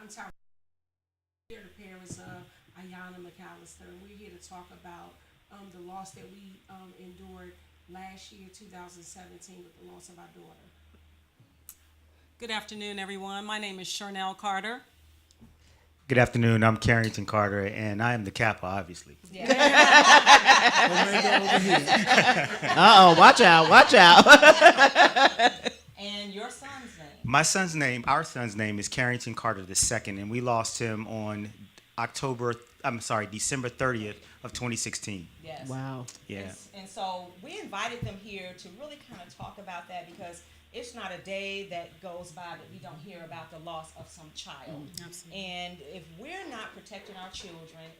I'm Tara. We're the parents of Ayana McAllister, and we're here to talk about the loss that we endured last year, 2017, with the loss of our daughter. Good afternoon, everyone. My name is Charnel Carter. Good afternoon. I'm Carrington Carter, and I am the Kappa, obviously. Uh-oh, watch out, watch out. And your son's name? Our son's name is Carrington Carter II, and we lost him on December 30th of 2016. Yes. Wow. Yeah. And so we invited them here to really kind of talk about that because it's not a day that goes by that we don't hear about the loss of some child. Absolutely. And if we're not protecting our children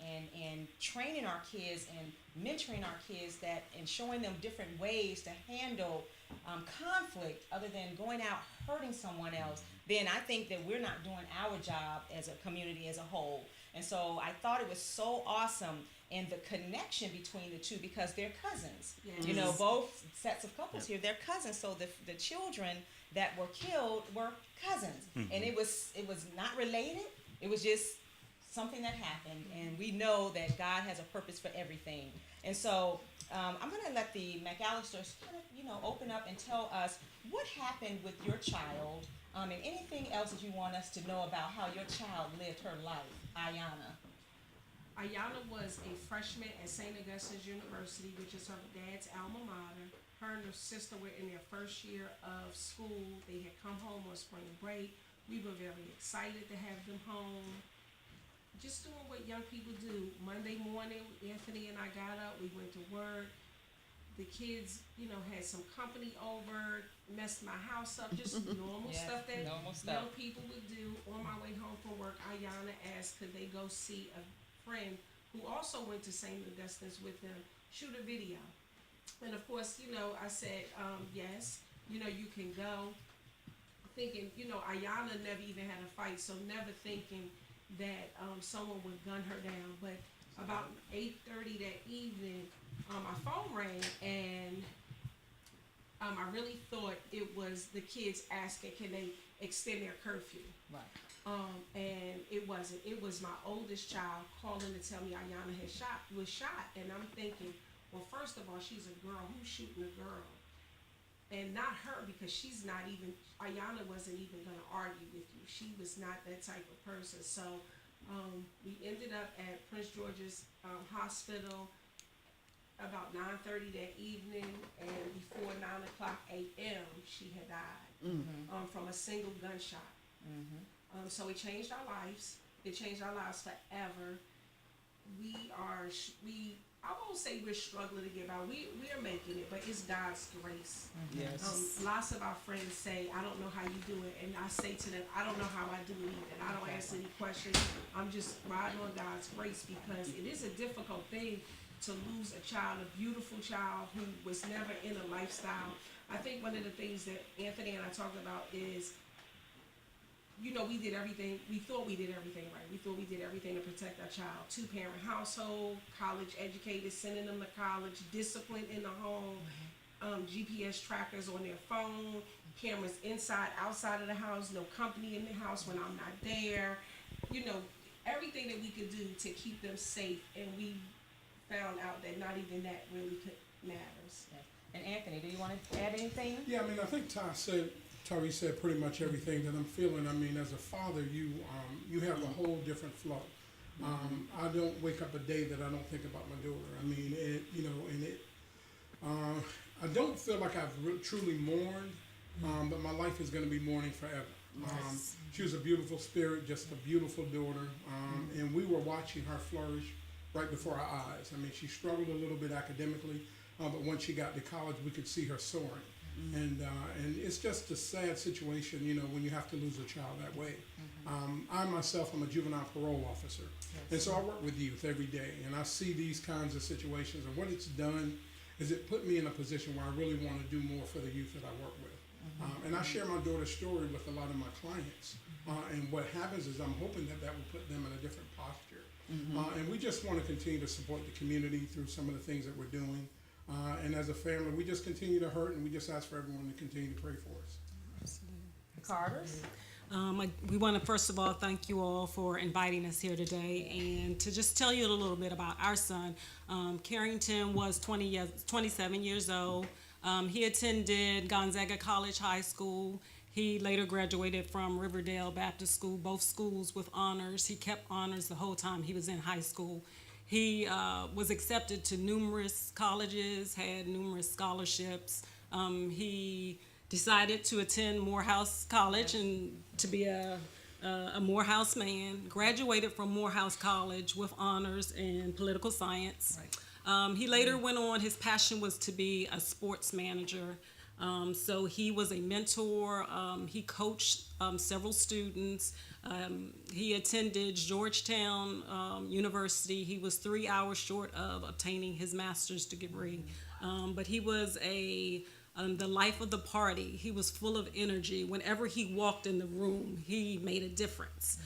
and training our kids and mentoring our kids and showing them different ways to handle conflict other than going out hurting someone else, then I think that we're not doing our job as a community as a whole. And so I thought it was so awesome and the connection between the two because they're cousins. Yes. You know, both sets of couples here, they're cousins. So the children that were killed were cousins. Mm-hmm. And it was not related. It was just something that happened. And we know that God has a purpose for everything. And so I'm going to let the McAllisters kind of, open up and tell us what happened with your child and anything else that you want us to know about how your child lived her life, Ayana. Ayana was a freshman at St. Augustine's University, which is her dad's alma mater. Her and her sister were in their first year of school. They had come home on spring break. We were very excited to have them home. Just doing what young people do. Monday morning, Anthony and I got up. We went to work. The kids, had some company over, messed my house up. Just normal stuff that young people would do. On my way home from work, Ayana asked could they go see a friend who also went to St. Augustine's with them, shoot a video. And of course, I said, yes, you can go. Thinking, Ayana never even had a fight, so never thinking that someone would gun her down. But about 8:30 that evening, my phone rang, and I really thought it was the kids asking, can they extend their curfew? Right. And it wasn't. It was my oldest child calling to tell me Ayana was shot. And I'm thinking, well, first of all, she's a girl. Who's shooting a girl? And not her, because Ayana wasn't even going to argue with you. She was not that type of person. So we ended up at Prince George's Hospital about 9:30 that evening, and before 9:00 a.m., she had died from a single gunshot. Mm-hmm. So it changed our lives. It changed our lives forever. I won't say we're struggling to get by. We are making it, but it's God's grace. Yes. Lots of our friends say, I don't know how you do it. And I say to them, I don't know how I do it either. I don't ask any questions. I'm just riding on God's grace because it is a difficult thing to lose a child, a beautiful child who was never in a lifestyle. I think one of the things that Anthony and I talked about is, we did everything. We thought we did everything right. We thought we did everything to protect our child. 2-parent household, college educated, sending them to college, discipline in the home, GPS trackers on their phone, cameras inside, outside of the house, no company in the house when I'm not there. Everything that we could do to keep them safe, and we found out that not even that really matters. Yeah. And Anthony, do you want to add anything? Yeah, I think Tari said pretty much everything that I'm feeling. As a father, you have a whole different flow. I don't wake up a day that I don't think about my daughter. I don't feel like I've truly mourned, but my life is going to be mourning forever. She was a beautiful spirit, just a beautiful daughter, and we were watching her flourish right before our eyes. She struggled a little bit academically, but once she got to college, we could see her soaring. And it's just a sad situation, when you have to lose a child that way. I myself am a juvenile parole officer, and so I work with youth every day, and I see these kinds of situations. And what it's done is it put me in a position where I really want to do more for the youth that I work with. And I share my daughter's story with a lot of my clients. And what happens is I'm hoping that will put them in a different posture. And we just want to continue to support the community through some of the things that we're doing. And as a family, we just continue to hurt, and we just ask for everyone to continue to pray for us. The Carters? We want to first of all thank you all for inviting us here today, and to just tell you a little bit about our son. Carrington was 27 years old. He attended Gonzaga College High School. He later graduated from Riverdale Baptist School, both schools with honors. He kept honors the whole time he was in high school. He was accepted to numerous colleges, had numerous scholarships. He decided to attend Morehouse College and to be a Morehouse man. Graduated from Morehouse College with honors in political science. He later went on, his passion was to be a sports manager. So he was a mentor. He coached several students. He attended Georgetown University. He was 3 hours short of obtaining his master's degree. But he was the life of the party. He was full of energy. Whenever he walked in the room, he made a difference.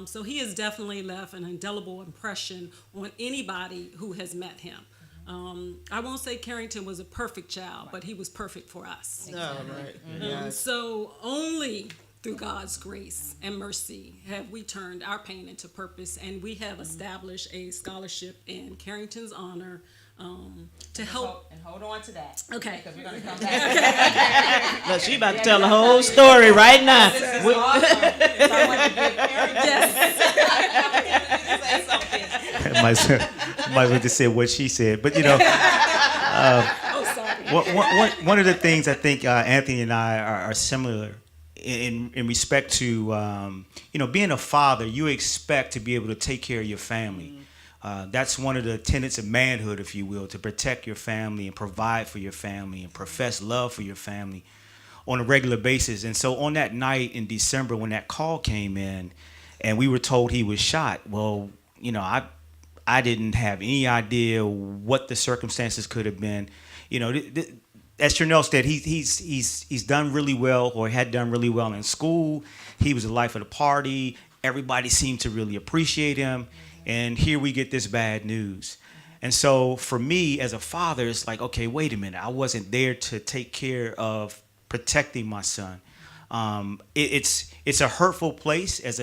So he has definitely left an indelible impression on anybody who has met him. I won't say Carrington was a perfect child, but he was perfect for us. Oh, right. Yes. So only through God's grace and mercy have we turned our pain into purpose, and we have established a scholarship in Carrington's honor to help. And hold on to that. Okay. Because we're going to come back. Look, she about to tell the whole story right now. This is awesome. So I want to give Carrington say something. Might as well just say what she said. But, you know, Oh, sorry. one of the things I think Anthony and I are similar in respect to, you know, being a father, you expect to be able to take care of your family. That's one of the tenets of manhood, if you will, to protect your family and provide for your family and profess love for your family on a regular basis. And so on that night in December when that call came in and we were told he was shot, well, you know, I didn't have any idea what the circumstances could have been. You know, as Chanel said, he's done really well, or had done really well in school. He was the life of the party. Everybody seemed to really appreciate him. And here we get this bad news. And so for me as a father, it's like, okay, wait a minute. I wasn't there to take care of protecting my son. It's a hurtful place as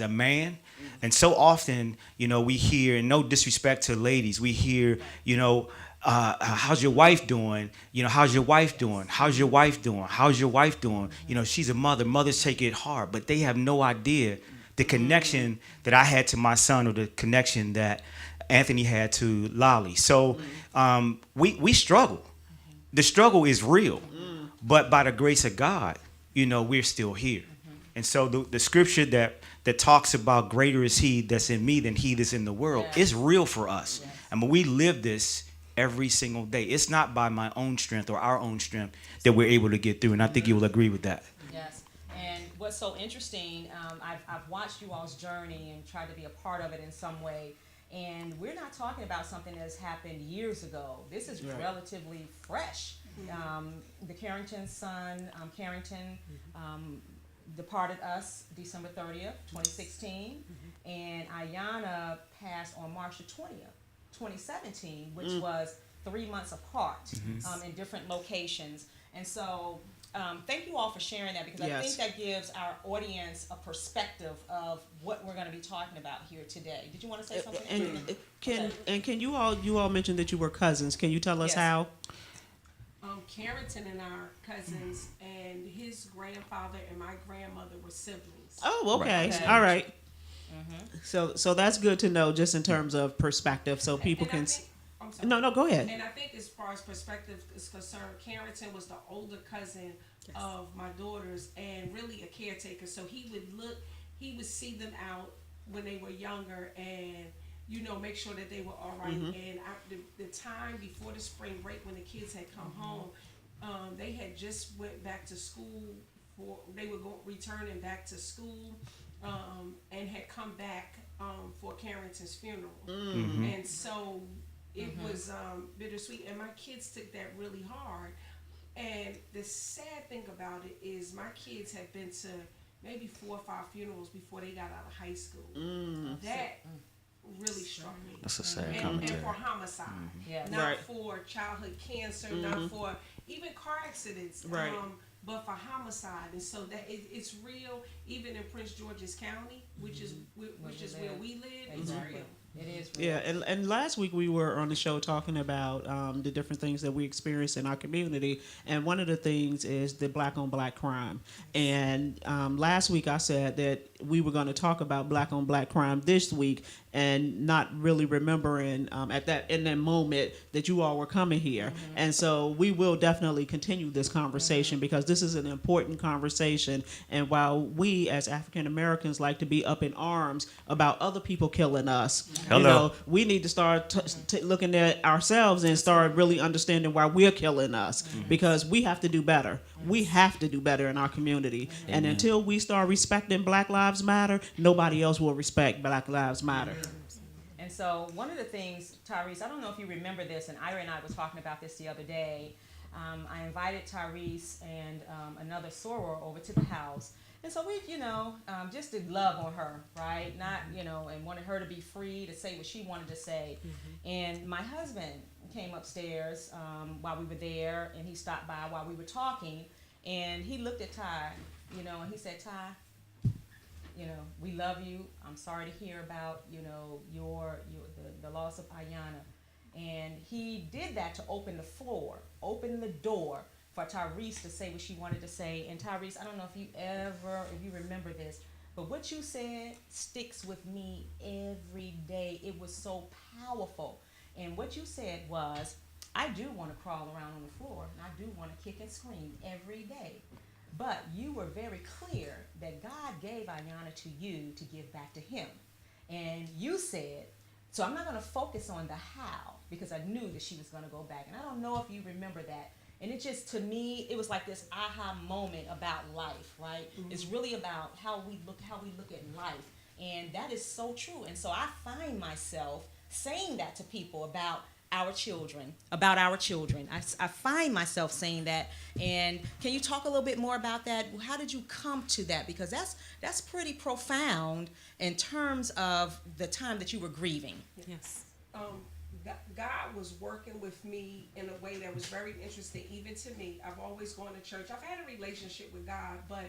a man. And so often, you know, we hear, and no disrespect to ladies, we hear, you know, how's your wife doing? You know, how's your wife doing? How's your wife doing? How's your wife doing? You know, she's a mother. Mothers take it hard, but they have no idea the connection that I had to my son, or the connection that Anthony had to Lolly. So we struggle. The struggle is real, but by the grace of God, you know, we're still here. And so the scripture that talks about greater is he that's in me than he that's in the world is real for us. Yes. I mean, we live this every single day. It's not by my own strength or our own strength that we're able to get through. And I think you will agree with that. Yes. And what's so interesting, I've watched you all's journey and tried to be a part of it in some way. And we're not talking about something that's happened years ago. This is relatively fresh. The Carrington son, Carrington, departed us December 30th, 2016, and Ayanna passed on March the 20th, 2017, which was 3 months apart in different locations. And so thank you all for sharing that, because I think that gives our audience a perspective of what we're going to be talking about here today. Did you want to say something? Can you all mentioned that you were cousins. Can you tell us how? Carrington and our cousins, and his grandfather and my grandmother were siblings. Oh, okay. All right. So that's good to know, just in terms of perspective, so people can. No, go ahead. And I think as far as perspective is concerned, Carrington was the older cousin of my daughters, and really a caretaker. So he would see them out when they were younger, and you know, make sure that they were all right. And the time before the spring break, when the kids had come home, they had just went back to school. They were returning back to school, and had come back for Carrington's funeral. And so it was bittersweet, and my kids took that really hard. And the sad thing about it is my kids had been to maybe 4 or 5 funerals before they got out of high school. That really struck me. That's a sad and for homicide, not for childhood cancer, not for even car accidents. but for homicide. And so that it's real, even in Prince George's County, which is where we live. It's real. It is real. Yeah, and last week we were on the show talking about the different things that we experience in our community, and one of the things is the black on black crime. And last week I said that we were going to talk about black on black crime this week, and not really remembering in that moment that you all were coming here. And so we will definitely continue this conversation because this is an important conversation. And while we as African Americans like to be up in arms about other people killing us, Hello. you know, we need to start looking at ourselves and start really understanding why we're killing us, because we have to do better. We have to do better in our community. And until we start respecting Black Lives Matter, nobody else will respect Black Lives Matter. And so one of the things, Tyrese, I don't know if you remember this, and Ira and I were talking about this the other day. I invited Tyrese and another soror over to the house. And so we, just did love on her, right? Not, and wanted her to be free to say what she wanted to say. And my husband came upstairs while we were there, and he stopped by while we were talking. And he looked at Ty, and he said, Ty, we love you. I'm sorry to hear about, the loss of Ayanna. And he did that to open the door for Tyrese to say what she wanted to say. And Tyrese, I don't know if you remember this, but what you said sticks with me every day. It was so powerful. And what you said was, I do want to crawl around on the floor, and I do want to kick and scream every day. But you were very clear that God gave Ayanna to you to give back to him. And you said, so I'm not going to focus on the how, because I knew that she was going to go back. And I don't know if you remember that. And it just, to me, it was like this aha moment about life, right? It's really about how we look at life. And that is so true. And so I find myself saying that to people about our children. I find myself saying that. And can you talk a little bit more about that? How did you come to that? Because that's pretty profound in terms of the time that you were grieving. Yes. God was working with me in a way that was very interesting, even to me. I've always gone to church. I've had a relationship with God, but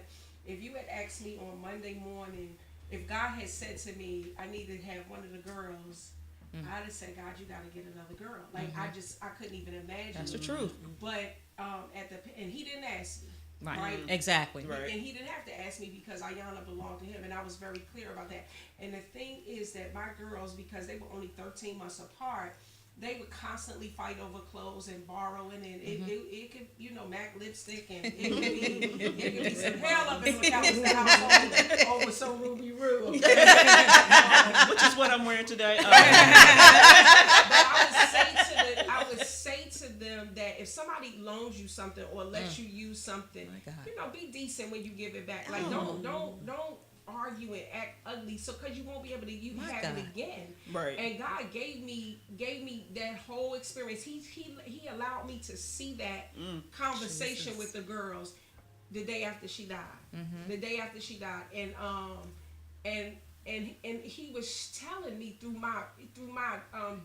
if you had asked me on Monday morning, if God had said to me, I need to have one of the girls, I'd have said, God, you got to get another girl. Like, I couldn't even imagine. That's the truth. But and he didn't ask me. Right. Exactly. Right. And he didn't have to ask me because Ayanna belonged to him, and I was very clear about that. And the thing is that my girls, because they were only 13 months apart, they would constantly fight over clothes and borrowing, and it could, MAC lipstick, and it could be some hell up in the house over some Ruby Roo. Which is what I'm wearing today. But I would say to them that if somebody loans you something or lets you use something, be decent when you give it back. Like don't argue and act ugly, so because you won't be able to have it again. Right. And God gave me that whole experience. He allowed me to see that conversation with the girls the day after she died. The day after she died, and he was telling me through my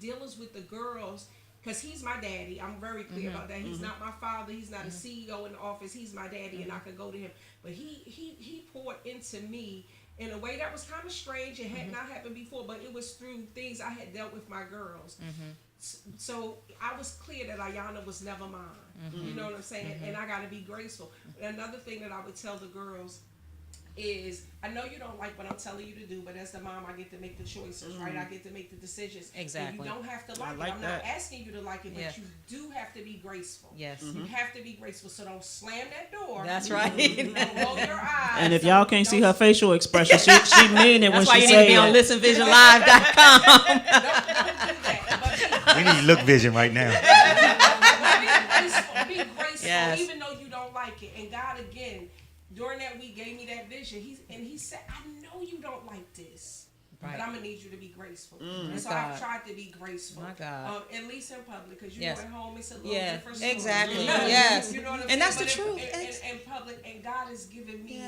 dealings with the girls. Because he's my daddy. I'm very clear about that. He's not my father. He's not a CEO in the office. He's my daddy, and I could go to him. But he poured into me in a way that was kind of strange. It had not happened before, but it was through things I had dealt with my girls. So I was clear that Ayanna was never mine. You know what I'm saying? And I got to be graceful. Another thing that I would tell the girls is, I know you don't like what I'm telling you to do, but as the mom, I get to make the choices, right? I get to make the decisions. Exactly. And you don't have to like it. I'm not asking you to like it, but you do have to be graceful. Yes. You have to be graceful, so don't slam that door. That's right. Don't roll your eyes. And if y'all can't see her facial expression, she mean it when she say it. That's why you need to be on listenvisionlive.com. Don't do that. But We need look vision right now. be graceful, Yes. even though you don't like it. And God, again, during that week, gave me that vision. He said, I know you don't like this, but I'm going to need you to be graceful. And so I've tried to be graceful. My God. At least in public, because Yes. at home it's a little different story. Exactly. Yes. You know what I'm And saying? that's the But truth. in public, and God has given me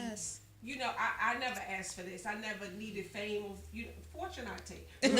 you know, I never asked for this. I never needed fame or fortune I take. But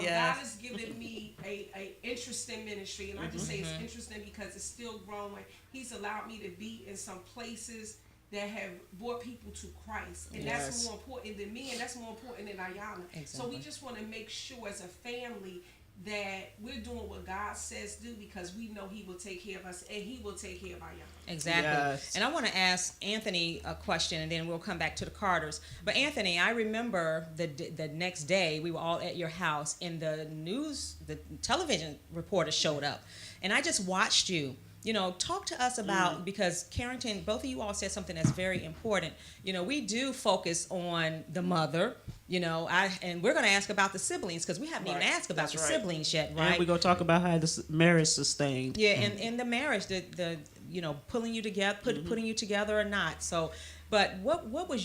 Yes. God has given me a interesting ministry, and I just say it's interesting because it's still growing. He's allowed me to be in some places that have brought people to Christ, and Yes. that's more important than me, and that's more important than Ayana. So we Exactly. just want to make sure as a family that we're doing what God says do, because we know He will take care of us and He will take care of Ayana. Exactly. Yes. And I want to ask Anthony a question, and then we'll come back to the Carters. But Anthony, I remember the next day we were all at your house, and the television reporter showed up, and I just watched you. You know, talk to us about, because Carrington, both of you all said something that's very important. You know, we do focus on the mother. You know, and we're going to ask about the siblings, because we haven't even Right. asked about That's the right. siblings yet, And right? we're going to talk about how this marriage sustained. Yeah, and the marriage, the you know, pulling you together, putting you together or not. So, but what were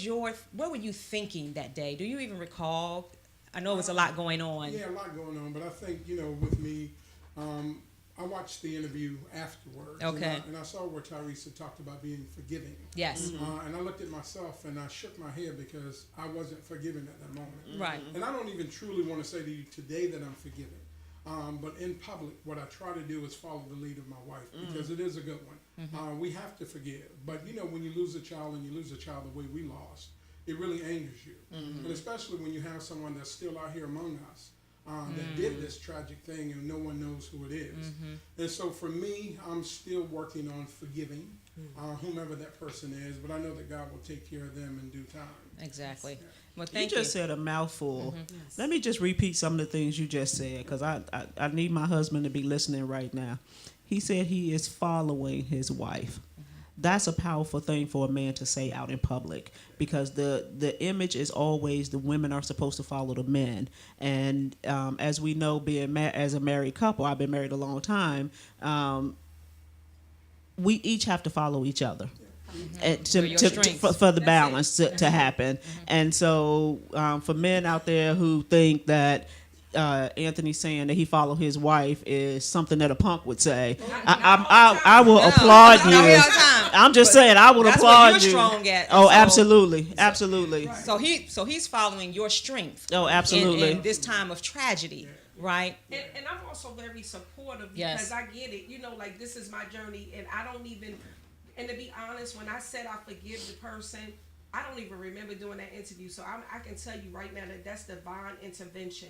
you thinking that day? Do you even recall? I know it was a lot going on. Yeah, a lot going on, but I think, you know, with me, I watched the interview afterwards. Okay. And I saw where Tyrese talked about being forgiving. Yes. And I looked at myself and I shook my head because I wasn't forgiving at that moment. Right. And I don't even truly want to say to you today that I'm forgiving. But in public, what I try to do is follow the lead of my wife, because it is a good one. We have to forgive. But, you know, when you lose a child and you lose a child the way we lost, it really angers you. And especially when you have someone that's still out here among us that did this tragic thing and no one knows who it is. And so for me, I'm still working on forgiving whomever that person is, but I know that God will take care of them in due time. Exactly. Yeah. Well, You thank you. just said a mouthful. Let me just repeat some of the things you just said, because I need my husband to be listening right now. He said he is following his wife. That's a powerful thing for a man to say out in public, because the image is always the women are supposed to follow the men. And as we know, being as a married couple, I've been married a long time, we each have to follow each other. And For your strengths. for the balance to happen. And so for men out there who think that Anthony saying that he followed his wife is something that a punk would say, I will applaud No, you. all the time. I'm just But saying I would that's applaud what you're you. strong at. Oh, So- absolutely. So he's following your strength. Oh, absolutely. In this time of tragedy, right? And I'm also very supportive, Yes. because I get it. You know, like, this is my journey, and I don't even, and to be honest, when I said I forgive the person, I don't even remember doing that interview. So I can tell you right now that that's divine intervention.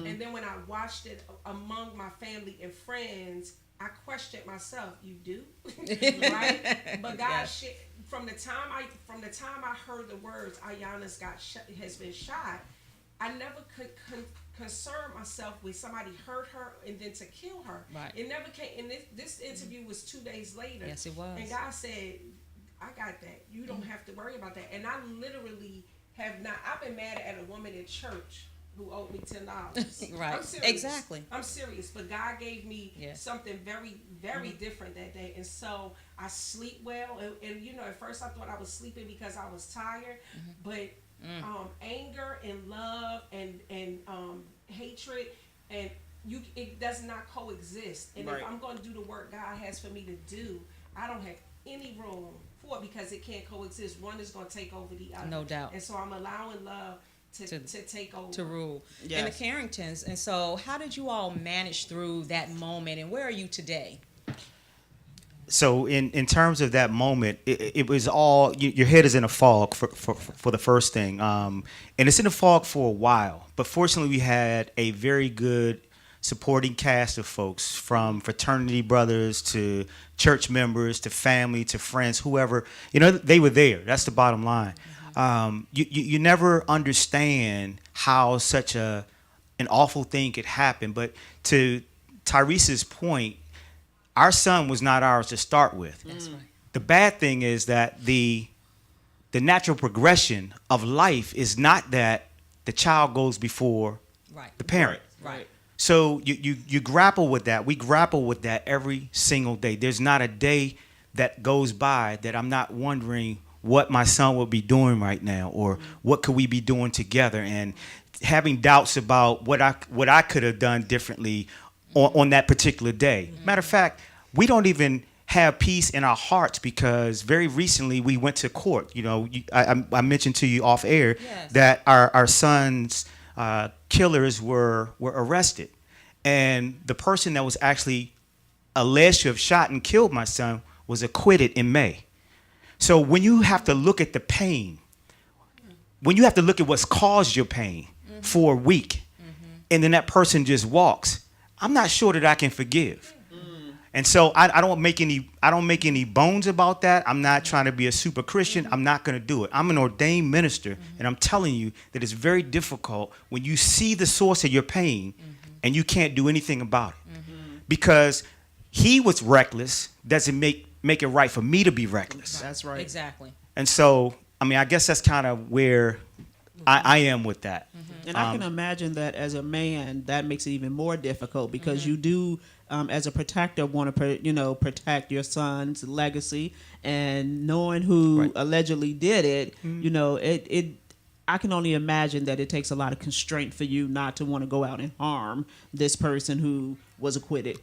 And then when I watched it among my family and friends, I questioned myself. You do, right? But God, from the time I heard the words Ayana's has been shot, I never could concern myself with somebody hurt her and then to kill her. Right. It never came. And this interview was 2 days later. Yes, it was. And God said, I got that. You don't have to worry about that. And I literally have not. I've been mad at a woman in church who owed me $10. Right. I'm serious. Exactly. I'm serious. But God gave me Yes. something very, very different that day. And so I sleep well. And you know, at first I thought I was sleeping because I was tired. But anger and love and hatred and it does not coexist. And Right. if I'm going to do the work God has for me to do, I don't have any room for it, because it can't coexist. One is going to take over the other. No doubt. And so I'm allowing love to take over. To rule. Yes. And the Carringtons. And so how did you all manage through that moment, and where are you today? So in terms of that moment, it was all your head is in a fog for the first thing, and it's in a fog for a while. But fortunately, we had a very good supporting cast of folks, from fraternity brothers to church members to family to friends, whoever, you know, they were there. That's the bottom line. You never understand how such an awful thing could happen. But to Tyrese's point, our son was not ours to start with. That's right. The bad thing is that the natural progression of life is not that the child goes before Right. the parent. Right. So you grapple with that. We grapple with that every single day. There's not a day that goes by that I'm not wondering what my son will be doing right now, or what could we be doing together, and having doubts about what I could have done differently on that particular day. Matter of fact, we don't even have peace in our hearts because very recently we went to court. You know, I mentioned to you off air Yes. that our son's killers were arrested, and the person that was actually alleged to have shot and killed my son was acquitted in May. So when you have to look at the pain, when you have to look at what's caused your pain for a week, and then that person just walks, I'm not sure that I can forgive. And so I don't make any bones about that. I'm not trying to be a super Christian. I'm not going to do it. I'm an ordained minister, and I'm telling you that it's very difficult when you see the source of your pain and you can't do anything about it. Because he was reckless doesn't make it right for me to be reckless. That's right. Exactly. And so, I mean, I guess that's kind of where I am with that. And I can imagine that as a man, that makes it even more difficult because you do, as a protector, want to, protect your son's legacy, and knowing who allegedly did it, I can only imagine that it takes a lot of constraint for you not to want to go out and harm this person who was acquitted.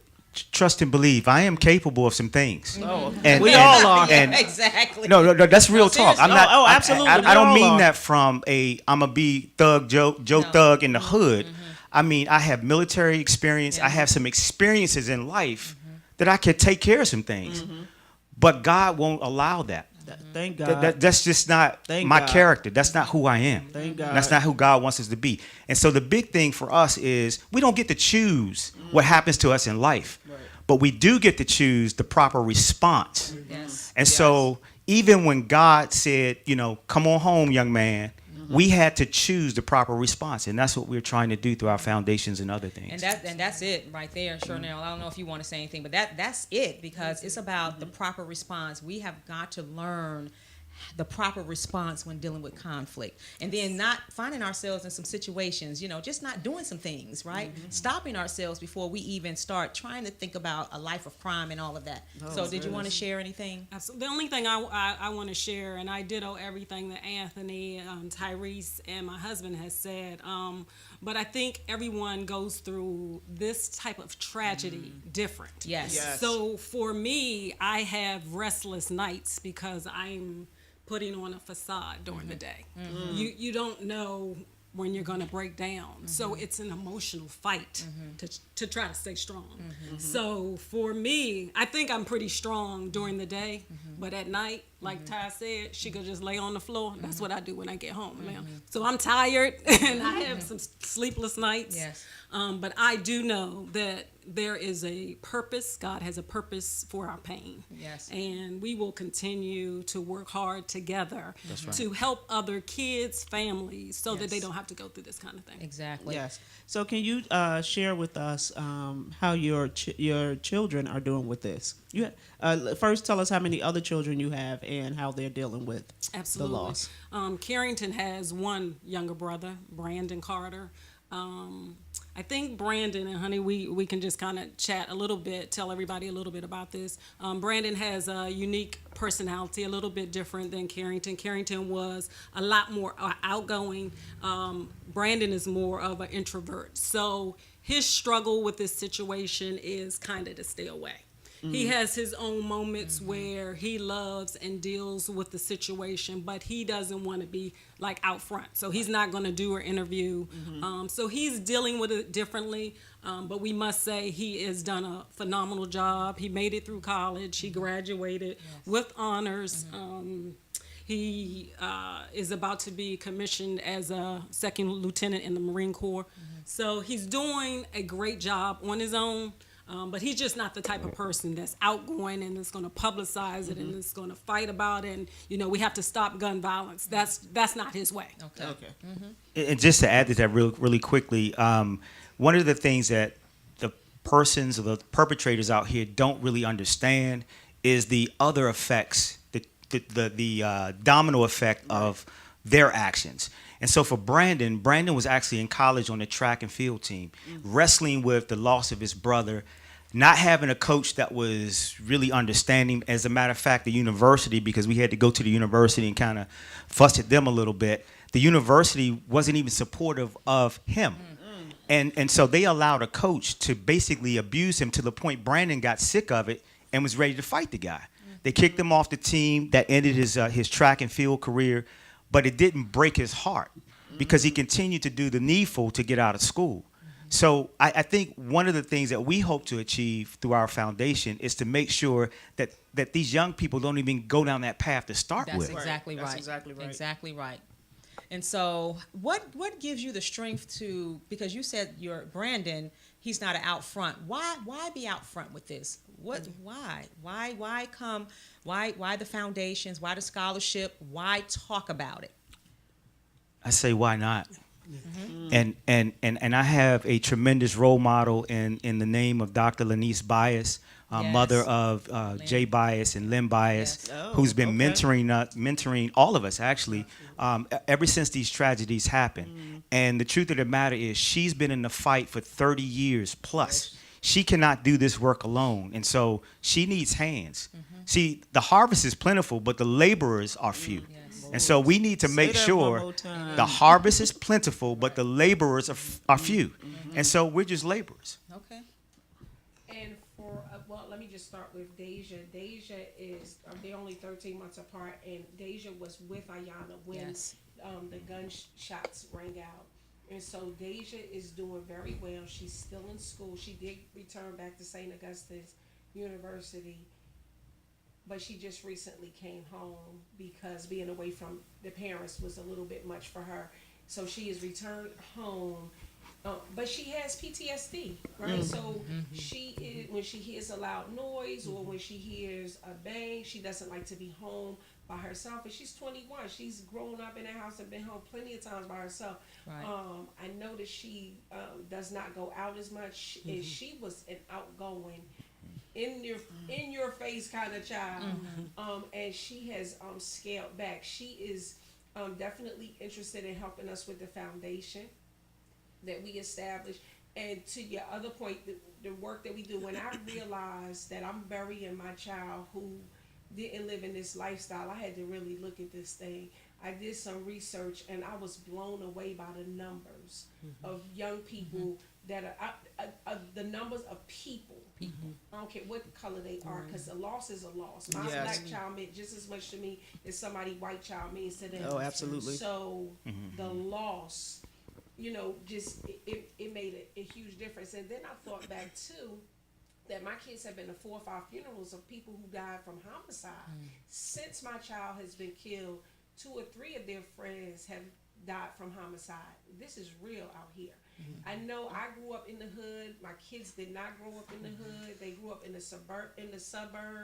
Trust and believe. I am capable of some things. Oh, And- we and- all are. and- Exactly. No, that's real talk. I'm not. Oh, absolutely. I We don't all mean are. that from I'm gonna be thug Joe Thug in the hood. I mean, I have military experience. I have some experiences in life that I can take care of some things. But God won't allow that. Thank God. That's just not Thank my God. character. That's not who I am. Thank God. That's not who God wants us to be. And so the big thing for us is we don't get to choose what happens to us in life. But we do get to choose the proper response. Yes. And so even when God said, come on home, young man, we had to choose the proper response. And that's what we're trying to do through our foundations and other things. And that's it right there, Chanel. I don't know if you want to say anything, but that's it, because it's about the proper response. We have got to learn the proper response when dealing with conflict, and then not finding ourselves in some situations, just not doing some things, right? Stopping ourselves before we even start trying to think about a life of crime and all of that. So did you want to share anything? The only thing I want to share, and I ditto everything that Anthony, Tyrese, and my husband has said, but I think everyone goes through this type of tragedy different. Yes. Yes. So for me, I have restless nights because I'm putting on a facade during the day. You don't know when you're going to break down. So it's an emotional fight to try to stay strong. So for me, I think I'm pretty strong during the day, but at night, like Ty said, she could just lay on the floor. That's what I do when I get home. So I'm tired and I have some sleepless nights. Yes. But I do know that there is a purpose. God has a purpose for our pain. Yes. And we will continue to work hard together to help other kids, families, so that they don't have to go through this kind of thing. Exactly. Yes. So can you share with us how your children are doing with this? First, tell us how many other children you have and how they're dealing with Absolutely. the loss. Carrington has one younger brother, Brandon Carter. I think Brandon, and honey, we can just kind of chat a little bit, tell everybody a little bit about this. Brandon has a unique personality, a little bit different than Carrington. Carrington was a lot more outgoing. Brandon is more of an introvert. So his struggle with this situation is kind of to stay away. He has his own moments where he loves and deals with the situation, but he doesn't want to be like out front. So he's not going to do an interview. So he's dealing with it differently. But we must say he has done a phenomenal job. He made it through college. He graduated with honors. He is about to be commissioned as a second lieutenant in the Marine Corps. So he's doing a great job on his own. But he's just not the type of person that's outgoing and is going to publicize it and is going to fight about it. And, we have to stop gun violence. That's not his way. Okay. And just to add to that really quickly, one of the things that the persons or the perpetrators out here don't really understand is the other effects, the domino effect of their actions. And so for Brandon was actually in college on the track and field team, wrestling with the loss of his brother, not having a coach that was really understanding. As a matter of fact, the university, because we had to go to the university and kind of fuss at them a little bit, the university wasn't even supportive of him. And so they allowed a coach to basically abuse him to the point Brandon got sick of it and was ready to fight the guy. They kicked him off the team. That ended his track and field career, but it didn't break his heart because he continued to do the needful to get out of school. So I think one of the things that we hope to achieve through our foundation is to make sure that these young people don't even go down that path to start That's with. exactly right. That's exactly right. Exactly right. And so, what gives you the strength to? Because you said your Brandon, he's not an out front. Why be out front with this? What? Why come? Why the foundations? Why the scholarship? Why talk about it? I say, why not? And I have a tremendous role model in the name of Dr. Lanice Bias, Yes. mother of Jay Bias and Lynn Bias, Yes. Oh, who's been okay. mentoring all of us actually ever since these tragedies happened. And the truth of the matter is, she's been in the fight for 30 years plus. She cannot do this work alone, and so she needs hands. See, the harvest is plentiful, but the laborers are few. Yes. And so we need to Say make that one sure more time. the harvest is plentiful, but the laborers are few. And so we're just laborers. Okay. And for, well, let me just start with Deja. Deja is, they're only 13 months apart, and Deja was with Ayana when Yes. the gunshots rang out. And so Deja is doing very well. She's still in school. She did return back to St. Augustine's University, but she just recently came home because being away from the parents was a little bit much for her. So she has returned home, but she has PTSD, right? So she is, when she hears a loud noise or when she hears a bang, she doesn't like to be home by herself. And she's 21. She's grown up in a house and been home plenty of times by herself. Right. I know that she does not go out as much. And she was an outgoing, in your face kind of child. And she has scaled back. She is definitely interested in helping us with the foundation that we established. And to your other point, the work that we do, when I realized that I'm burying my child who didn't live in this lifestyle, I had to really look at this thing. I did some research and I was blown away by the numbers of young people that are the numbers of people. I don't care what color they are, because a loss is a loss. My Yes. black child meant just as much to me as somebody white child means to them. Oh, absolutely. So the loss, just it made a huge difference. And then I thought back too that my kids have been to 4 or 5 funerals of people who died from homicide. Since my child has been killed, 2 or 3 of their friends have died from homicide. This is real out here. I know I grew up in the hood. My kids did not grow up in the hood. They grew up in the suburbs.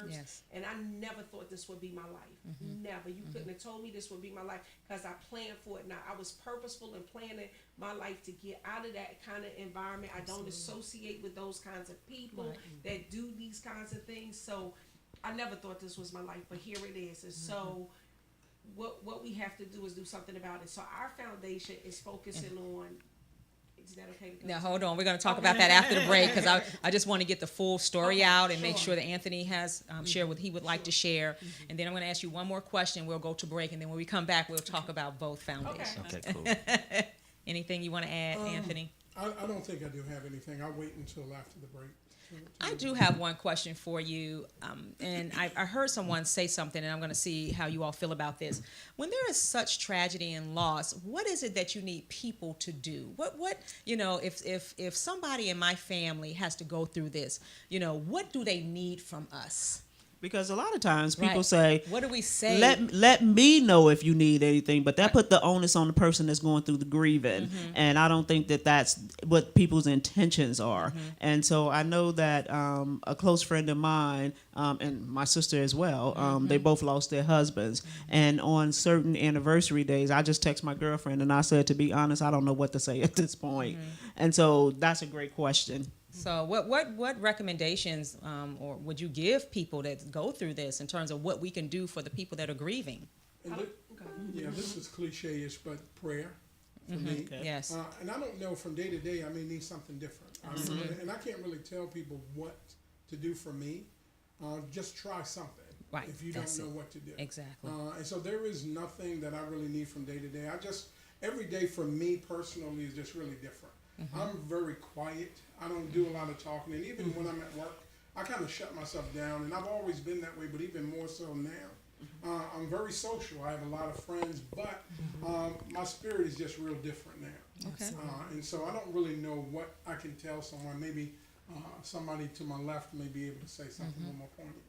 Yes. And I never thought this would be my life. Never. You couldn't have told me this would be my life because I planned for it. Now, I was purposeful in planning my life to get out of that kind of environment. I don't associate with those kinds of people that do these kinds of things. So I never thought this was my life, but here it is. And so what we have to do is do something about it. So our foundation is focusing on. Is that okay? Now, hold on. We're going to talk about that after the break because I just want to get the full story out and make sure that Anthony has shared what he would like to share. And then I'm going to ask you one more question. We'll go to break. And then when we come back, we'll talk about both foundations. Okay, cool. Anything you want to add, Anthony? I don't think I do have anything. I'll wait until after the break. I do have one question for you, and I heard someone say something, and I'm going to see how you all feel about this. When there is such tragedy and loss, what is it that you need people to do? What if somebody in my family has to go through this, what do they need from us? Because a lot of times people Right. say, What do we say? let me know if you need anything, but that put the onus on the person that's going through the grieving, and I don't think that that's what people's intentions are. And so I know that a close friend of mine and my sister as well, they both lost their husbands, and on certain anniversary days, I just text my girlfriend and I said, to be honest, I don't know what to say at this point. And so that's a great question. So what recommendations or would you give people that go through this in terms of what we can do for the people that are grieving? And this is cliche-ish, but prayer for me. Okay. Yes. And I don't know, from day to day, I may need something different. And I can't really tell people what to do for me. Just try something. Right, If you don't that's know it. what to do. Exactly. And so there is nothing that I really need from day to day. Every day for me personally is just really different. I'm very quiet. I don't do a lot of talking. And even when I'm at work, I kind of shut myself down, and I've always been that way, but even more so now. I'm very social. I have a lot of friends, but my spirit is just real different now. Okay. And so I don't really know what I can tell someone. Maybe somebody to my left may be able to say something a little more pointed.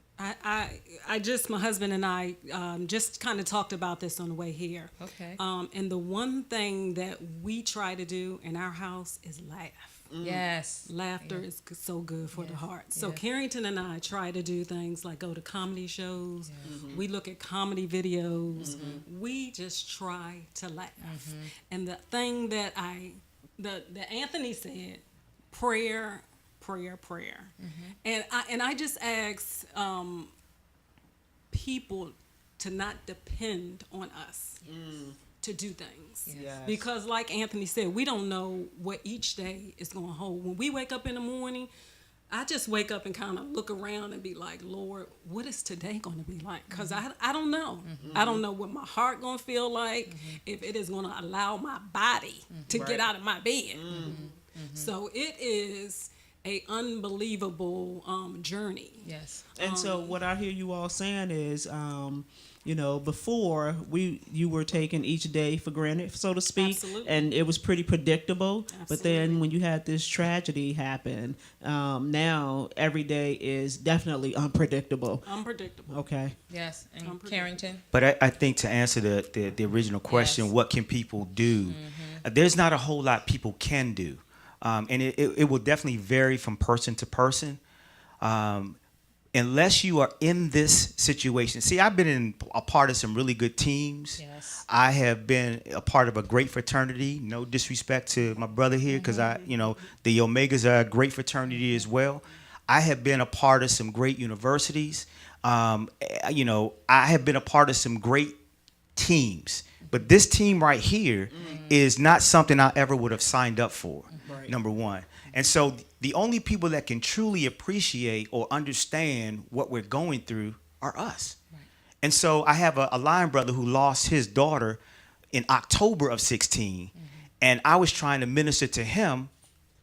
My husband and I just kind of talked about this on the way here. Okay. And the one thing that we try to do in our house is laugh. Yes. Laughter is so good for the heart. So yes. Carrington and I try to do things like go to comedy shows. We look at comedy videos. We just try to laugh. And the thing that that Anthony said, prayer. And I just ask people to not depend on us to do things. Yes. Because like Anthony said, we don't know what each day is going to hold. When we wake up in the morning, I just wake up and kind of look around and be like, Lord, what is today going to be like? Because I don't know. I don't know what my heart going to feel like, if it is going to allow my body to get out of my bed. So it is a unbelievable journey. Yes. And so what I hear you all saying is, before you were taking each day for granted, so to speak, Absolutely. and it was pretty predictable. But then Absolutely. when you had this tragedy happen, now every day is definitely unpredictable. Unpredictable. Okay. Yes. And Unpredictable. Carrington. But I think to answer the original question, Yes. what can people do? There's not a whole lot people can do. And it will definitely vary from person to person. Unless you are in this situation. See, I've been a part of some really good teams. Yes. I have been a part of a great fraternity. No disrespect to my brother here, because the Omegas are a great fraternity as well. I have been a part of some great universities. I have been a part of some great teams. But this team right here is not something I ever would have signed up for, number one. And so the only people that can truly appreciate or understand what we're going through are us. Right. And so I have a line brother who lost his daughter in October of 16, and I was trying to minister to him,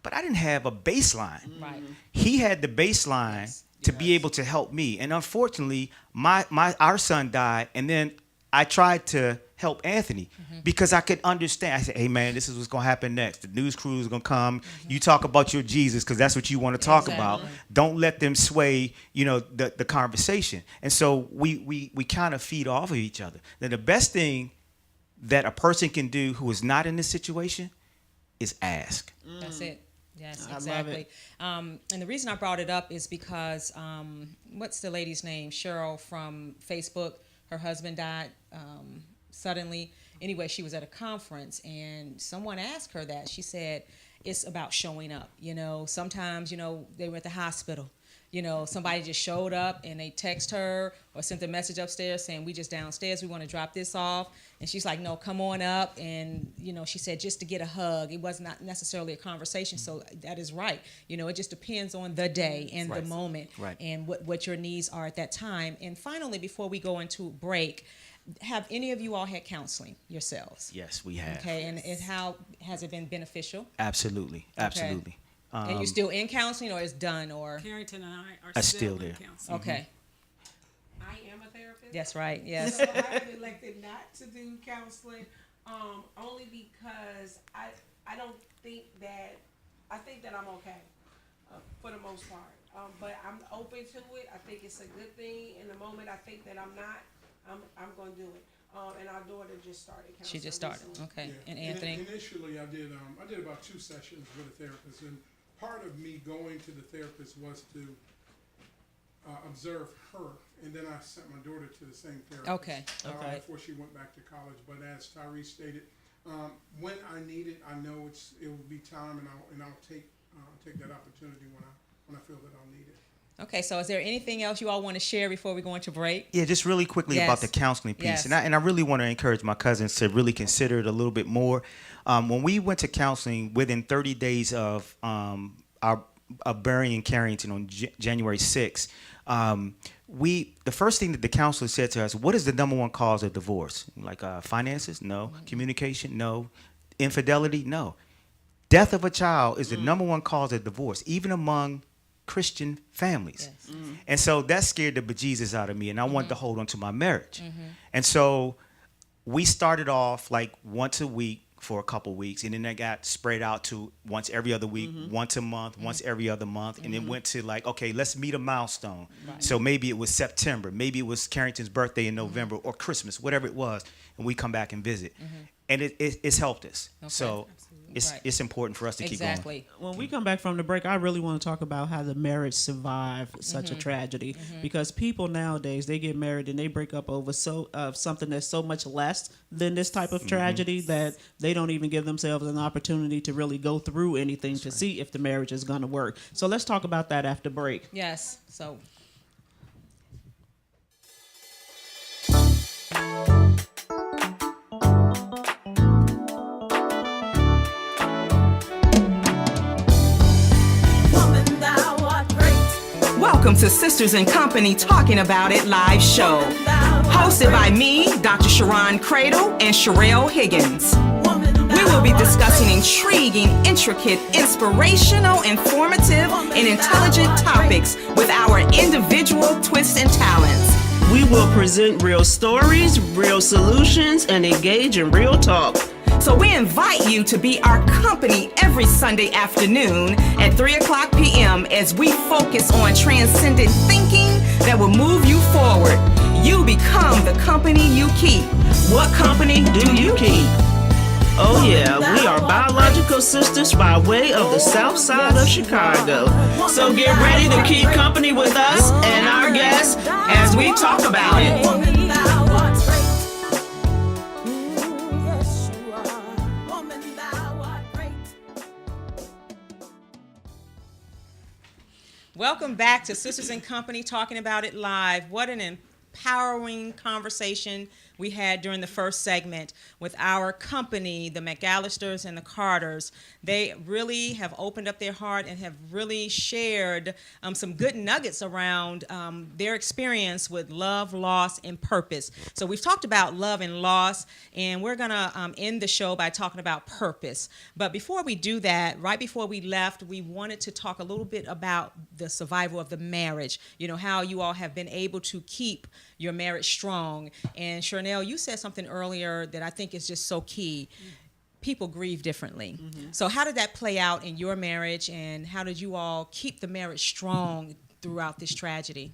but I didn't have a baseline. Right. He had the baseline to be able to help me. And unfortunately, our son died, and then I tried to help Anthony because I could understand. I said, hey, man, this is what's going to happen next. The news crew is going to come. You talk about your Jesus because that's what you want to talk about. Don't let them sway, the conversation. And so we kind of feed off of each other. Now, the best thing that a person can do who is not in this situation is ask. That's it. Yes, I love exactly. it. And the reason I brought it up is because what's the lady's name? Cheryl from Facebook. Her husband died suddenly. Anyway, she was at a conference and someone asked her that. She said, it's about showing up. Sometimes, they were at the hospital. Somebody just showed up and they text her or sent a message upstairs saying, we just downstairs, we want to drop this off. And she's like, no, come on up. And, she said just to get a hug. It was not necessarily a conversation. So that is right. It just depends on the day and the moment and what your needs are at that time. And finally, before we go into break, have any of you all had counseling yourselves? Yes, we have. Okay, and how has it been beneficial? Absolutely. And you're still in counseling, or it's done, or? Carrington and I are I'm still still in there. counseling. Okay, I am a therapist. that's right, yes. So I have elected not to do counseling, only because I don't think that, I think that I'm okay, for the most part. But I'm open to it. I think it's a good thing. In the moment I think that I'm not, I'm going to do it. And our daughter just started counseling. She just started, recently. okay. Yeah. And Anthony? Initially, I did about 2 sessions with a therapist, and part of me going to the therapist was to observe her, and then I sent my daughter to the same therapist. Okay. Before she went back to college. But as Tyree stated, when I need it, I know it will be time, and I'll take that opportunity when I feel that I'll need it. Okay, so is there anything else you all want to share before we go into break? Yeah, just really quickly about the counseling piece. Yes. And I really want to encourage my cousins to really consider it a little bit more. When we went to counseling within 30 days of our burying Carrington on January 6th, the first thing that the counselor said to us, what is the number one cause of divorce? Like finances? No. Communication? No. Infidelity? No. Death of a child is the number one cause of divorce, even among Christian families. Yes. And so that scared the bejesus out of me, and I wanted to hold on to my marriage. And so we started off like once a week for a couple weeks, and then that got spread out to once every other week, once a month, once every other month, and then went to like, okay, let's meet a milestone. So maybe it was September, maybe it was Carrington's birthday in November or Christmas, whatever it was, and we come back and visit. And it's helped us. Okay. So Right. it's important for us to keep going. Exactly. When we come back from the break, I really want to talk about how the marriage survived such a tragedy, because people nowadays, they get married and they break up over something that's so much less than this type of tragedy that they don't even give themselves an opportunity to really go through anything to see if the marriage is going to work. So let's talk about that after break. Yes. So. Welcome to Sisters in Company Talking About It live show. Hosted by me, Dr. Sharon Cradle and Sherelle Higgins. We will be discussing intriguing, intricate, inspirational, informative, and intelligent topics with our individual twists and talents. We will present real stories, real solutions, and engage in real talk. So we invite you to be our company every Sunday afternoon at 3:00 p.m. as we focus on transcendent thinking that will move you forward. You become the company you keep. What company do you keep? Oh yeah, we are biological sisters by way of the south side of Chicago. So get ready to keep company with us and our guests as we talk about it. Welcome back to Sisters in Company Talking About It live. What an empowering conversation we had during the first segment with our company, the McAllisters and the Carters. They really have opened up their heart and have really shared some good nuggets around their experience with love, loss, and purpose. So we've talked about love and loss, and we're going to end the show by talking about purpose. But before we do that, right before we left, we wanted to talk a little bit about the survival of the marriage, you know, how you all have been able to keep your marriage strong. And Chanel, you said something earlier that I think is just so key. People grieve differently. So how did that play out in your marriage, and how did you all keep the marriage strong throughout this tragedy?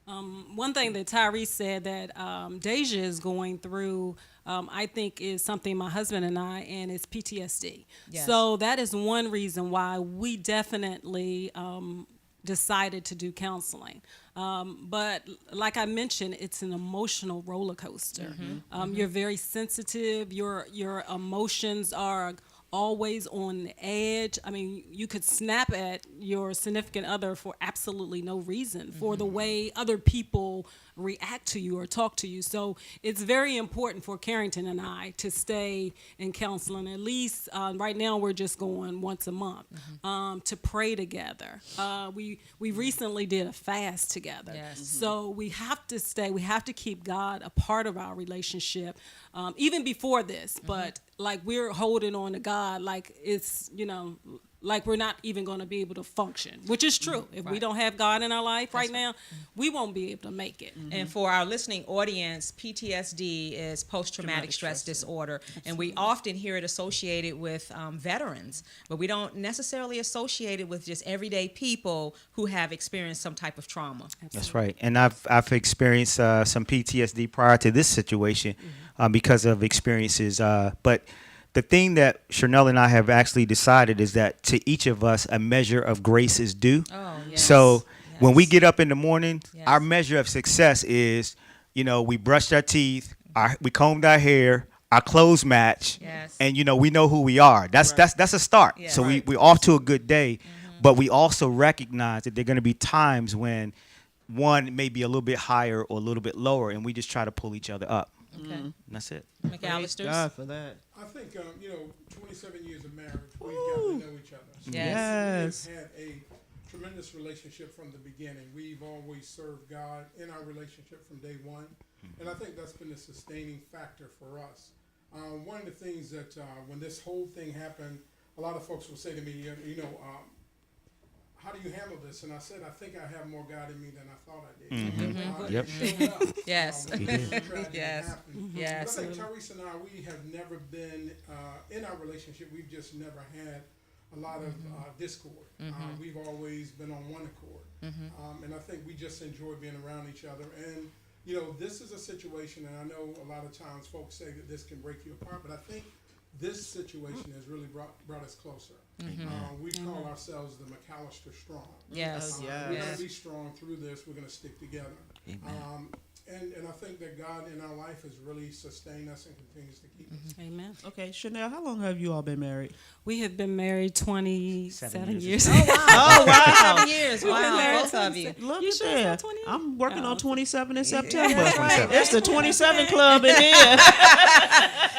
One thing that Tyrese said that Deja is going through, I think, is something my husband and I, and it's PTSD. Yes. So that is one reason why we definitely decided to do counseling. But like I mentioned, it's an emotional roller coaster. You're very sensitive. Your emotions are always on the edge. I mean, you could snap at your significant other for absolutely no reason, for the way other people react to you or talk to you. So it's very important for Carrington and I to stay in counseling. At least right now we're just going once a month to pray together. We recently did a fast together. Yes. So we have to stay. We have to keep God a part of our relationship, even before this. But like we're holding on to God like it's, you know, like we're not even going to be able to function, which is true. If we don't have God in our life right now, we won't be able to make it. And for our listening audience, PTSD is post-traumatic stress disorder, and we often hear it associated with veterans, but we don't necessarily associate it with just everyday people who have experienced some type of trauma. That's right. And I've experienced some PTSD prior to this situation because of experiences. But the thing that Chanel and I have actually decided is that to each of us, a measure of grace is due. Oh, yes. So when we get up in the morning, Yes. our measure of success is, you know, we brushed our teeth, we combed our hair, our clothes match, Yes. and, you know, we know who we are. That's a start. Yeah. So Right. we're off to a good day, but we also recognize that there are going to be times when one may be a little bit higher or a little bit lower, and we just try to pull each other up. Okay. And that's it. McAllisters. God for that. I think, 27 years of marriage, we've gotten to know each other. So Yes. we've had a tremendous relationship from the beginning. We've always served God in our relationship from day one. And I think that's been a sustaining factor for us. One of the things that when this whole thing happened, a lot of folks will say to me, how do you handle this? And I said, I think I have more God in me than I thought I did. Yep. It showed up, Yes. when this tragedy Yes. happened. Yes. But I think Tyrese and I, we have never been, in our relationship, we've just never had a lot of discord. We've always been on one accord. And I think we just enjoy being around each other. And, you know, this is a situation, and I know a lot of times folks say that this can break you apart, but I think this situation has really brought us closer. We call ourselves the McAllister Strong. Yes. We're going to be strong through this. We're going to stick together. And I think that God in our life has really sustained us and continues to keep us. Amen. Okay, Chanel, how long have you all been married? We have been married 27 7 years. Oh, wow. 7 years. We've been Wow. married Both of you. Look You at sure it's that. not 28? I'm working Oh. on 27 in September. That's right. It's the 27 club in here.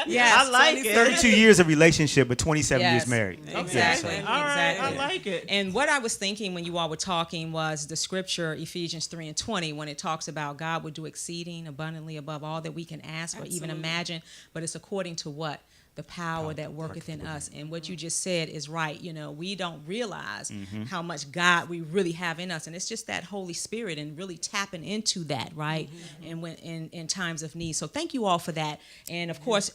Yes. I like it. 32 years of relationship, but 27 Yes. years married. Exactly. Yeah, so- All right, Exactly. I like it. And what I was thinking when you all were talking was the scripture, Ephesians 3:20, when it talks about God would do exceeding abundantly above all that we can ask or even Absolutely. imagine, but it's according to what? The power that worketh in us. And what you just said is right. You know, we don't realize how much God we really have in us. And it's just that Holy Spirit and really tapping into that, right? And when in times of need. So thank you all for that. And of course,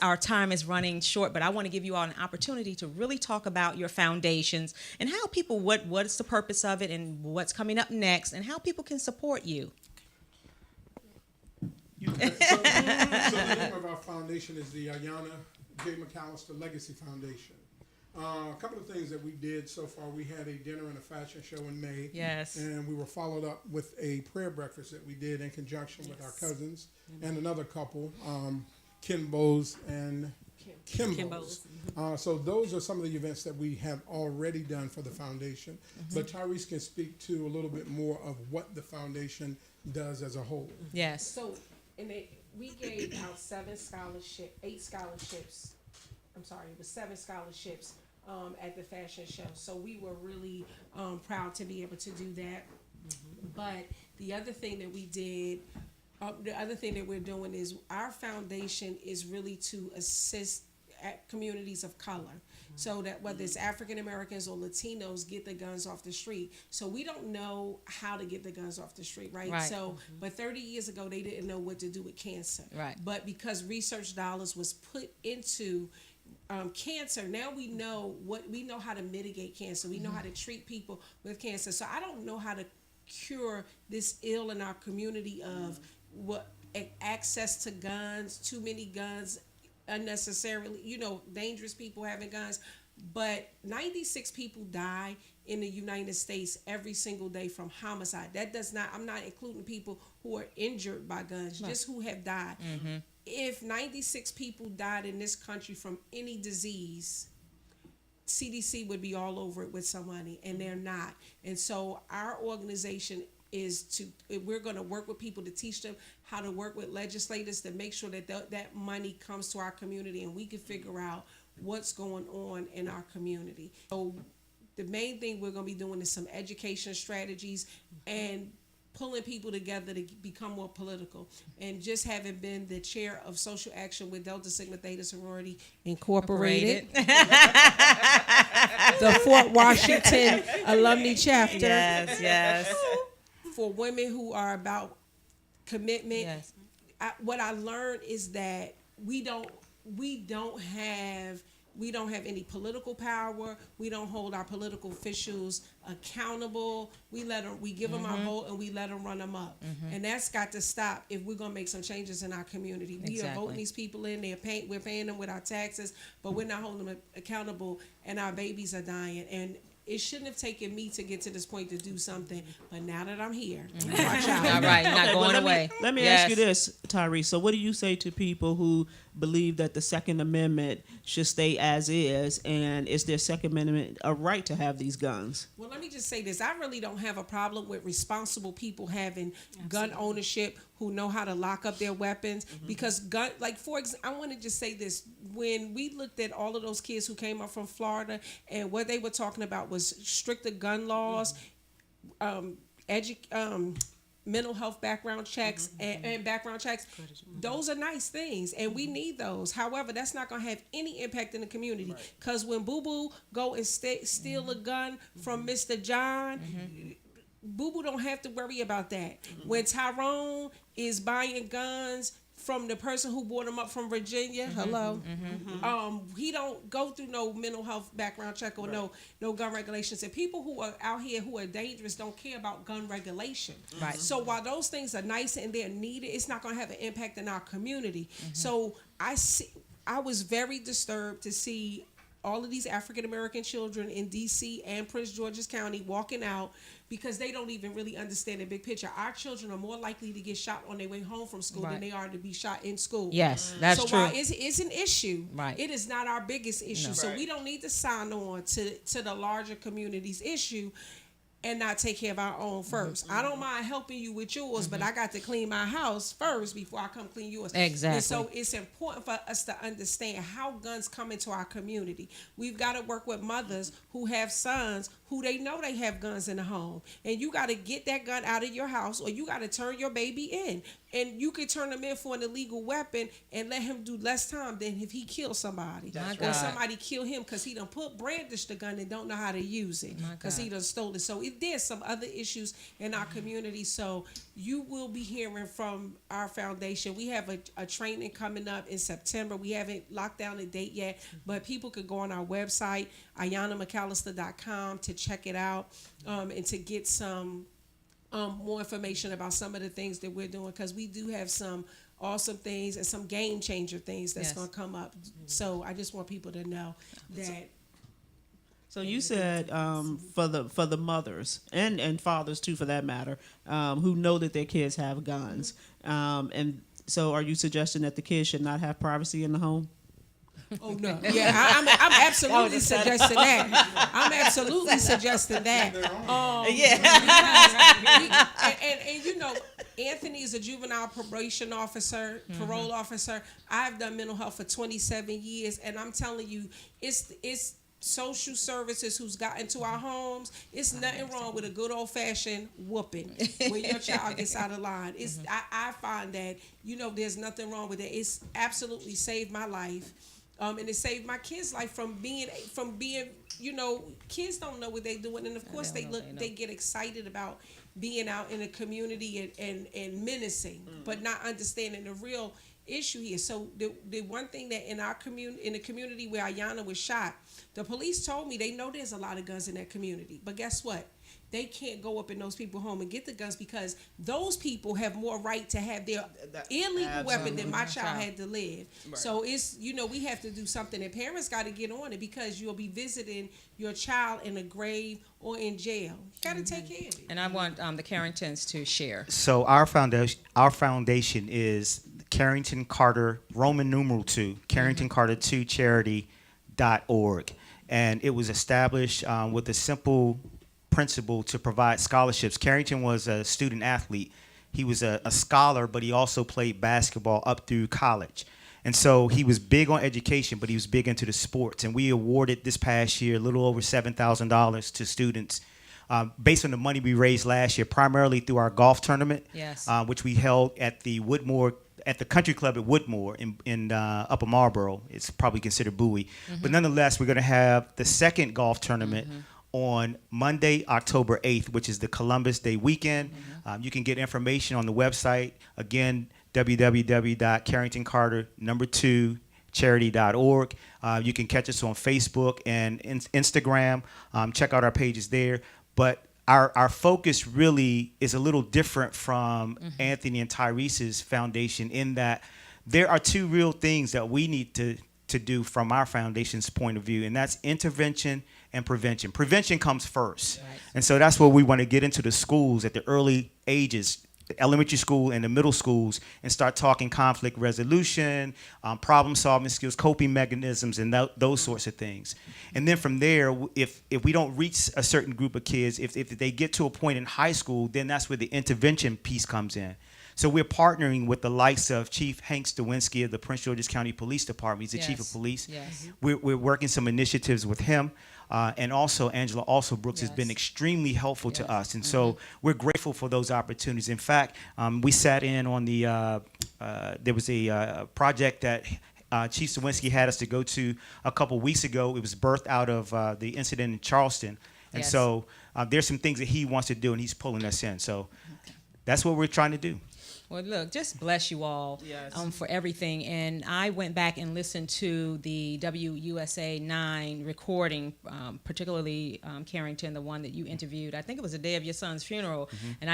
our time is running short, but I want to give you all an opportunity to really talk about your foundations and how people, what's the purpose of it and what's coming up next and how people can support you. So the name of our foundation is the Ayanna J. McAllister Legacy Foundation. A couple of things that we did so far. We had a dinner and a fashion show in May. Yes. And we were followed up with a prayer breakfast that we did in conjunction with our cousins and another couple, Kimbos and Kimbos. So those are some of the events that we have already done for the foundation. But Tyrese can speak to a little bit more of what the foundation does as a whole. Yes. So, we gave out 8 scholarships. I'm sorry, it was 7 scholarships at the fashion show. So we were really proud to be able to do that. But the other thing that we did, the other thing that we're doing is our foundation is really to assist at communities of color. So that whether it's African Americans or Latinos get the guns off the street. So we don't know how to get the guns off the street, right? So, but 30 years ago, they didn't know what to do with cancer. Right. But because research dollars was put into cancer, now we know how to mitigate cancer. We know how to treat people with cancer. So I don't know how to cure this ill in our community of access to guns, too many guns, unnecessarily, dangerous people having guns. But 96 people die in the United States every single day from homicide. I'm not including people who are injured by guns, just who have died. If 96 people died in this country from any disease, CDC would be all over it with some money, and they're not. And so our organization we're going to work with people to teach them how to work with legislators to make sure that that money comes to our community and we can figure out what's going on in our community. So the main thing we're going to be doing is some education strategies and pulling people together to become more political. And just having been the chair of social action with Delta Sigma Theta Sorority Incorporated. The Fort Washington Alumni Chapter. Yes. For women who are about commitment. Yes. What I learned is that we don't have any political power. We don't hold our political officials accountable. We give them our vote and we let them run them up. And that's got to stop if we're gonna make some changes in our community. We are voting these people in. We're paying them with our taxes, but we're not holding them accountable, and our babies are dying. And it shouldn't have taken me to get to this point to do something, but now that I'm here, watch out. All right, not Okay, well, going away. Let me ask you this, Tyrese. So what do you say to people who believe that the Second Amendment should stay as is, and is their Second Amendment a right to have these guns? Well, let me just say this. I really don't have a problem with responsible people having gun ownership who know how to lock up their weapons. Because I want to just say this. When we looked at all of those kids who came up from Florida and what they were talking about was stricter gun laws, mental health background checks and background checks. Those are nice things, and we need those. However, that's not going to have any impact in the community, because when Boo Boo go and steal a gun from Mr. John, Boo Boo don't have to worry about that. When Tyrone is buying guns from the person who brought him up from Virginia, he don't go through no mental health background check or no gun regulations. And people who are out here who are dangerous don't care about gun regulation. Right. So while those things are nice and they're needed, it's not going to have an impact in our community. So I was very disturbed to see all of these African American children in D.C. and Prince George's County walking out, because they don't even really understand the big picture. Our children are more likely to get shot on their way home from school than they are to be shot in school. Yes, that's so true. while it's an issue, Right. it is not our biggest issue. No. So we don't need to sign on to the larger community's issue and not take care of our own first. I don't mind helping you with yours, but I got to clean my house first before I come clean yours. Exactly. And so it's important for us to understand how guns come into our community. We've got to work with mothers who have sons who they know they have guns in the home. And you got to get that gun out of your house, or you got to turn your baby in. And you can turn him in for an illegal weapon and let him do less time than if he kills somebody. That's or right. somebody kill him because he done brandish the gun and don't know how to use it because he done stole it. So there's some other issues in our community. So you will be hearing from our foundation. We have a training coming up in September. We haven't locked down a date yet, but people could go on our website, ayanamcallister.com, to check it out and to get some more information about some of the things that we're doing, because we do have some awesome things and some game changer things that's going to come up. So I just want people to know that. So you said for the mothers and fathers too, for that matter, who know that their kids have guns, and so are you suggesting that the kids should not have privacy in the home? Oh no! Yeah, I'm absolutely suggesting that. I'm absolutely suggesting that. And you know, Anthony is a juvenile probation officer, parole officer. I've done mental health for 27 years, and I'm telling you, it's social services who's got into our homes. It's nothing wrong with a good old fashioned whooping when your child gets out of line. I find that, you know, there's nothing wrong with it. It's absolutely saved my life. And it saved my kids' life from being, you know, kids don't know what they're doing, and of course they get excited about being out in the community and menacing, but not understanding the real issue here. So the one thing that in the community where Ayanna was shot, the police told me they know there's a lot of guns in that community, but guess what? They can't go up in those people's home and get the guns, because those people have more right to have their illegal weapon than my child had to live. Right. So it's, you know, we have to do something, and parents got to get on it, because you'll be visiting your child in a grave or in jail. You got to take care of it. And I want the Carringtons to share. So our foundation is Carrington Carter, Roman numeral 2, Carrington Carter 2 charity.org. And it was established with a simple principle to provide scholarships. Carrington was a student athlete. He was a scholar, but he also played basketball up through college. And so he was big on education, but he was big into the sports. And we awarded this past year a little over $7,000 to students based on the money we raised last year, primarily through our golf tournament, which we held at the country club at Woodmore in Upper Marlboro. It's probably considered Bowie. But nonetheless, we're going to have the second golf tournament on Monday, October 8th, which is the Columbus Day weekend. You can get information on the website. Again, www.carringtoncarter2charity.org. You can catch us on Facebook and Instagram. Check out our pages there. But our focus really is a little different from Anthony and Tyrese's foundation, in that there are two real things that we need to do from our foundation's point of view, and that's intervention and prevention. Prevention comes first. Right. And so that's where we want to get into the schools at the early ages, the elementary school and the middle schools, and start talking conflict resolution, problem-solving skills, coping mechanisms, and those sorts of things. And then from there, if we don't reach a certain group of kids, if they get to a point in high school, then that's where the intervention piece comes in. So we're partnering with the likes of Chief Hank Stawinski of the Prince George's County Police Department. He's the chief of police. Yes. We're working some initiatives with him. And also Angela also Brooks has been Yes. extremely helpful to us. And so we're grateful for those opportunities. In fact, we sat in on there was a project that Chief Stawinski had us to go to a couple weeks ago. It was birthed out of the incident in Charleston. And Yes. so there's some things that he wants to do, and he's pulling us in. So that's what we're trying to do. Well, look, just bless you all for everything. And I went back and listened to the WUSA 9 recording, particularly Carrington, the one that you interviewed. I think it was the day of your son's funeral. And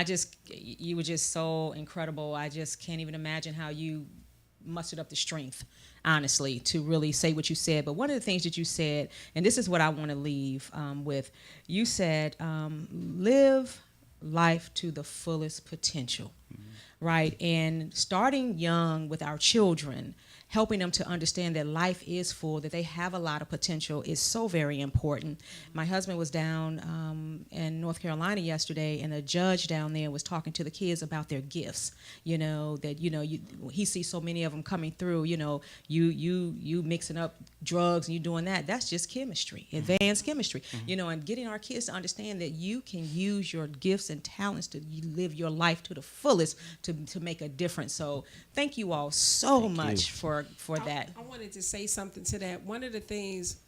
you were just so incredible. I just can't even imagine how you mustered up the strength, honestly, to really say what you said. But one of the things that you said, and this is what I want to leave with, you said, live life to the fullest potential. Right, and starting young with our children, helping them to understand that life is full, that they have a lot of potential is so very important. My husband was down in North Carolina yesterday, and a judge down there was talking to the kids about their gifts. You know, that, he sees so many of them coming through, you mixing up drugs and you doing that. That's just chemistry, advanced chemistry, and getting our kids to understand that you can use your gifts and talents to live your life to the fullest to make a difference. So thank you all so much for that. I wanted to say something to that. One of the things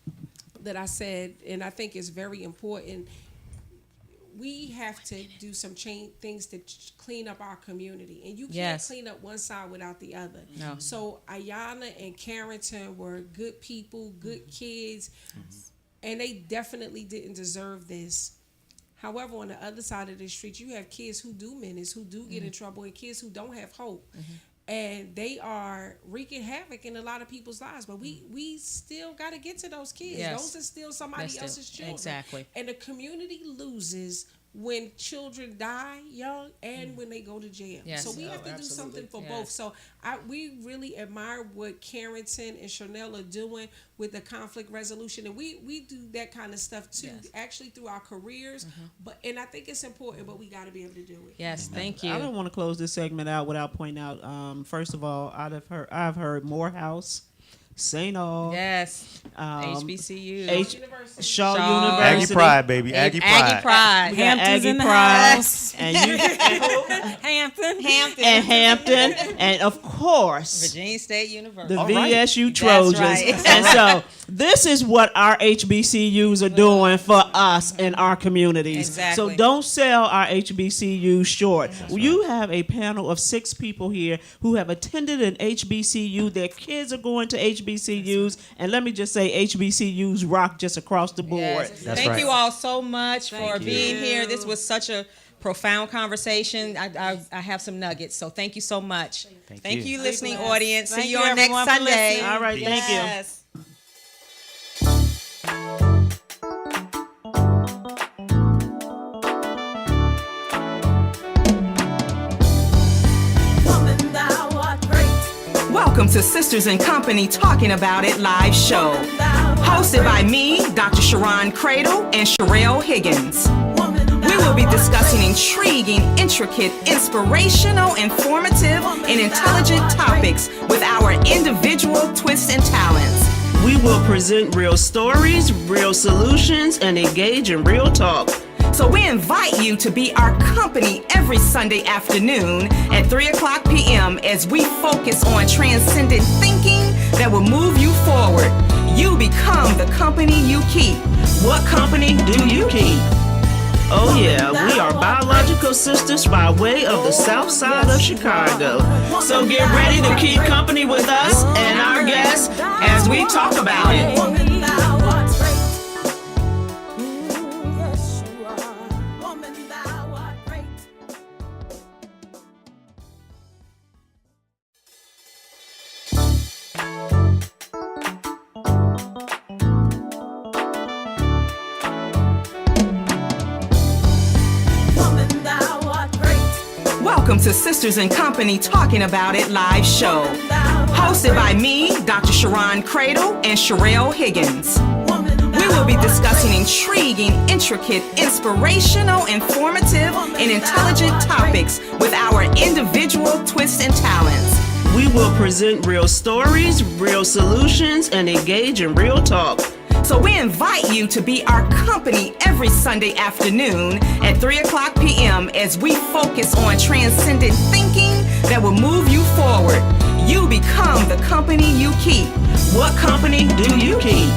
that I said, and I think is very important, we have to do some things to clean up our community. And you can't clean up one side without the other. No. So Ayanna and Carrington were good people, good kids, and they definitely didn't deserve this. However, on the other side of the street, you have kids who do menace, who do get in trouble, and kids who don't have hope. And they are wreaking havoc in a lot of people's lives. But we still got to get to those kids. Yes. Those are still somebody else's children. Exactly. And the community loses when children die young and when they go to jail. Yes. So we have to do something for both. So we really admire what Carrington and Chanel are doing with the conflict resolution. And we do that kind of stuff too, actually through our careers. And I think it's important, but we got to be able to do it. Yes, thank you. I don't want to close this segment out without pointing out, first of all, I've heard Morehouse, St. Aug. Yes. HBCU. Shaw Aggie University. Pride, baby. Aggie Pride. Aggie Pride. We got Hampton's Aggie in the Pride. house. And Hampton. and of course, Virginia State University. the All right. VSU Trojans. right. And so this is what our HBCUs are doing for us in our communities. Exactly. So don't sell our HBCUs short. You have a panel of 6 people here who have attended an HBCU. Their kids are going to HBCUs. And let me just say, HBCUs rock just across the board. Yes. That's Thank right. you all so much for Thank being you. here. This was such a profound conversation. I have some nuggets, so thank you so much. Thank you, listening blessed. audience. Thank See you you, on next everyone, for Sunday. listening. All right, thank you. Yes. Welcome to Sisters in Company Talking About It live show. Hosted by me, Dr. Sharon Cradle and Sherelle Higgins. We will be discussing intriguing, intricate, inspirational, informative, and intelligent topics with our individual twists and talents. We will present real stories, real solutions, and engage in real talk. So we invite you to be our company every Sunday afternoon at 3:00 p.m. as we focus on transcendent thinking that will move you forward. You become the company you keep. What company do you keep? Oh yeah, we are biological sisters by way of the south side of Chicago. So get ready to keep company with us and our guests as we talk about it. Welcome to Sisters in Company Talking About It live show. Hosted by me, Dr. Sharon Cradle and Sherelle Higgins. We will be discussing intriguing, intricate, inspirational, informative, and intelligent topics with our individual twists and talents. We will present real stories, real solutions, and engage in real talk. So we invite you to be our company every Sunday afternoon at 3:00 p.m. as we focus on transcendent thinking that will move you forward. You become the company you keep. What company do you keep?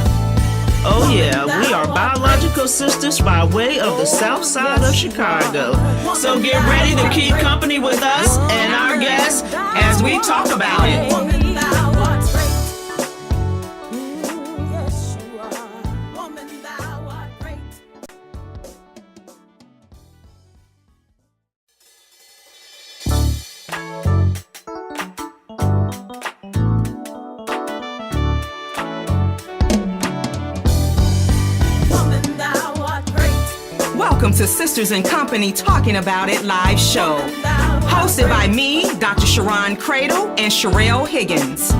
Oh yeah, we are biological sisters by way of the south side of Chicago. So get ready to keep company with us and our guests as we talk about it. Welcome to Sisters in Company Talking About It live show. Hosted by me, Dr. Sharon Cradle, and Sherelle Higgins.